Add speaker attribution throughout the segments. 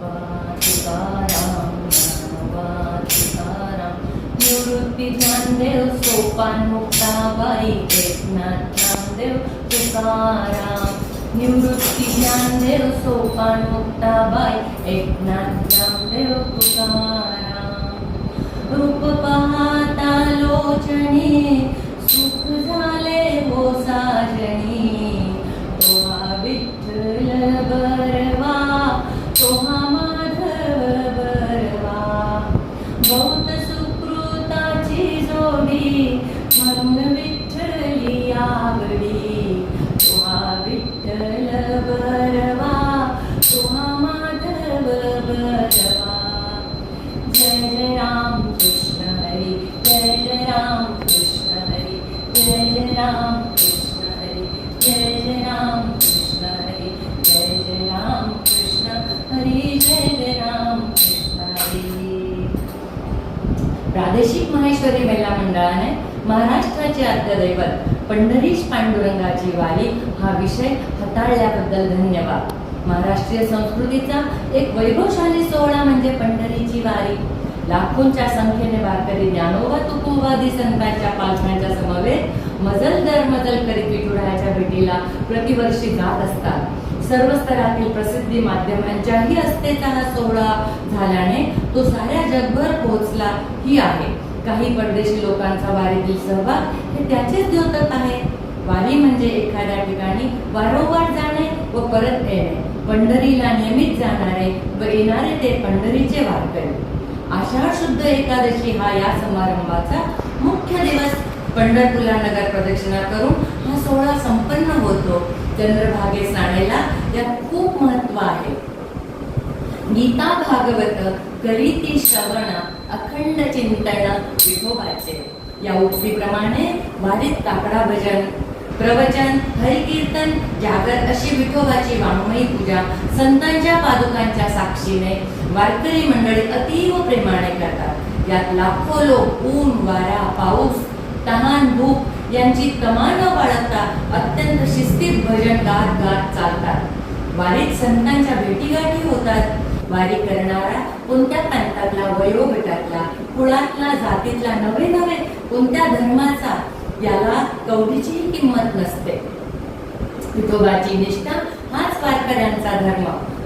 Speaker 1: तुकाराम ज्ञानोबा तुकाराम. निवृत्ती ज्ञानदेव सोपान मुक्ताबाई एकनाथ नामदेव तुकाराम. निवृत्ती ज्ञानदेव सोपान मुक्ताबाई एकनाथ नामदेव तुकाराम. रूप पाहता लोचनी सुख झाले हो साजनी. तो हा विठ्ठल बरवा तो हा माधव बरवा. बहुत सुकृताची जोडी मग विठ्ठली आवडी. तो हा विठ्ठल बरवा तो हा माधव बरवा. जय जय राम कृष्ण हरी जय जय राम कृष्ण हरी जय जय राम कृष्ण हरी जय जय राम कृष्ण हरी जय जय राम कृष्ण हरी जय जय राम कृष्ण हरी. प्रादेशिक माहेश्वरी महिला मंडळाने महाराष्ट्राचे आद्यदैवत पंढरीश पांडुरंगाची वारी हा विषय हाताळल्याबद्दल धन्यवाद. महाराष्ट्रीय संस्कृतीचा एक वैभवशाली सोहळा म्हणजे पंढरीची वारी. लाखोंच्या संख्येने वारकरी ज्ञानोबा तुकोबादी संतांच्या पालख्यांच्या समवेत मजल दर मजल करीत विठुरायाच्या भेटीला प्रतिवर्षी जात असतात. सर्व स्तरातील प्रसिद्धी माध्यमांच्याही हस्तेचा हा सोहळा झाल्याने तो साऱ्या जगभर पोहोचला ही आहे. काही परदेशी लोकांचा वारीतील सहभाग हे त्याचेच द्योतक आहे. वारी म्हणजे एखाद्या ठिकाणी वारंवार जाणे व परत येणे. पंढरीला नियमित जाणारे व येणारे ते पंढरीचे वारकरी. आषाढ शुद्ध एकादशी हा या समारंभाचा मुख्य दिवस. पंढरपूरला नगर प्रदक्षिणा करून हा सोहळा संपन्न होतो. चंद्रभागे स्नानेला यात खूप महत्व आहे. गीता भागवत करीती श्रवण अखंड चिंतन विठोबाचे या उक्तीप्रमाणे वारीत काकडा भजन प्रवचन हरिकीर्तन जागर अशी विठोबाची वाङ्मयी पूजा संतांच्या पादुकांच्या साक्षीने वारकरी मंडळी अतीव प्रेमाने करतात. यात लाखो लोक ऊन वारा पाऊस तहान भूक यांची तमा न बाळगता अत्यंत शिस्तीत भजन गात गात चालतात. वारीत संतांच्या भेटीगाठी होतात. वारी करणारा कोणत्या प्रांतातला वयोगटातला कुळातला जातीतला नवे नवे कोणत्या धर्माचा याला कवडीचीही किंमत नसते. विठोबाची निष्ठा हाच वारकऱ्यांचा धर्म.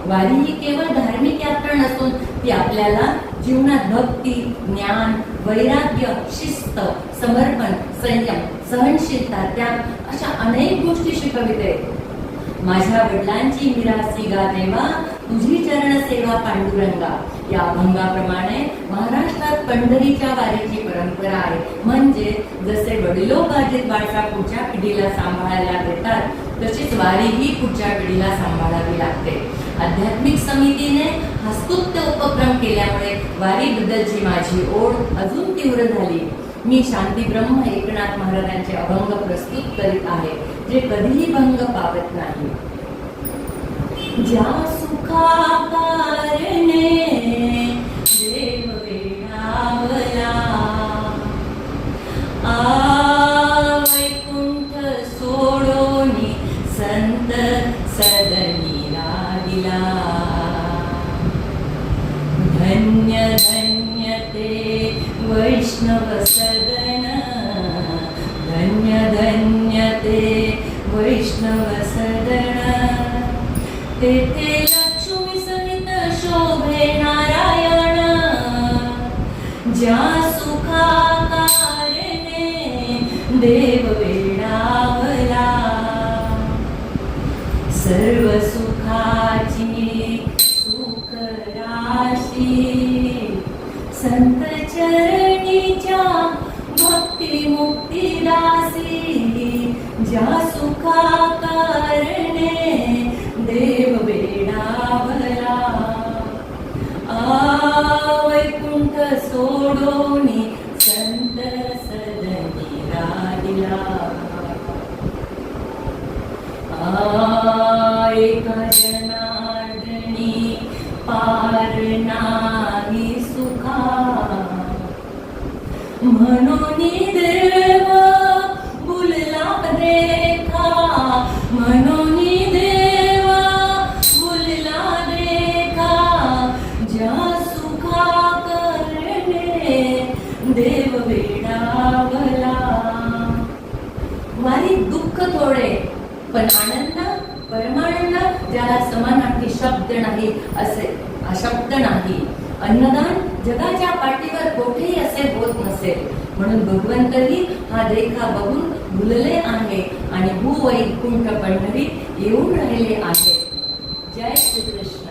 Speaker 1: वारी ही केवळ धार्मिक यात्रा नसून ती आपल्याला जीवनात भक्ती ज्ञान वैराग्य शिस्त समर्पण संयम सहनशीलता त्याग अशा अनेक गोष्टी शिकविते. माझ्या वडिलांची मिरासी गा देवा तुझी चरण सेवा पांडुरंगा या अभंगाप्रमाणे महाराष्ट्रात पंढरीच्या वारीची परंपरा आहे. म्हणजे जसे वडिलोपार्जित वारसा पुढच्या पिढीला सांभाळायला देतात तशीच वारी ही पुढच्या पिढीला सांभाळावी लागते. आध्यात्मिक समितीने हा स्तुत्य उपक्रम केल्यामुळे वारीबद्दलची माझी ओढ अजून तीव्र झाली. मी शांती ब्रह्म एकनाथ महाराजांचे अभंग प्रस्तुत करीत आहे जे कधीही भंग पावत नाही. ज्या सुखा कारणे देव वेडावला वैकुंठ सोडोनी संत सदनी राहिला. धन्य धन्य ते वैष्णव सदन धन्य धन्य ते वैष्णव सदन. तेथे लक्ष्मी सहित शोभे नारायण ज्या सुखा कारणे देव वेडावला. सर्व सुखाची सुख राशी संत चरणीच्या भक्ती मुक्ती दासी. ज्या सुखा कारणे देव वेडावला वैकुंठ सोडोनी संत सदनी राहिला. एका जनार्दनी पार नाही सुखा म्हणून देव बुलला देखा. म्हणून देव बुलला देखा सोडे, पण आनंद परमानंद ज्याला समानार्थी शब्द नाही असे अशब्द नाही. अन्नदान जगाच्या पाठीवर कोठेही असे होत नसेल, म्हणून भगवंतही हा देखा बघून भुलले आहे आणि भूवैकुंठ पंढरी येऊन राहिले आहे. जय श्री कृष्ण.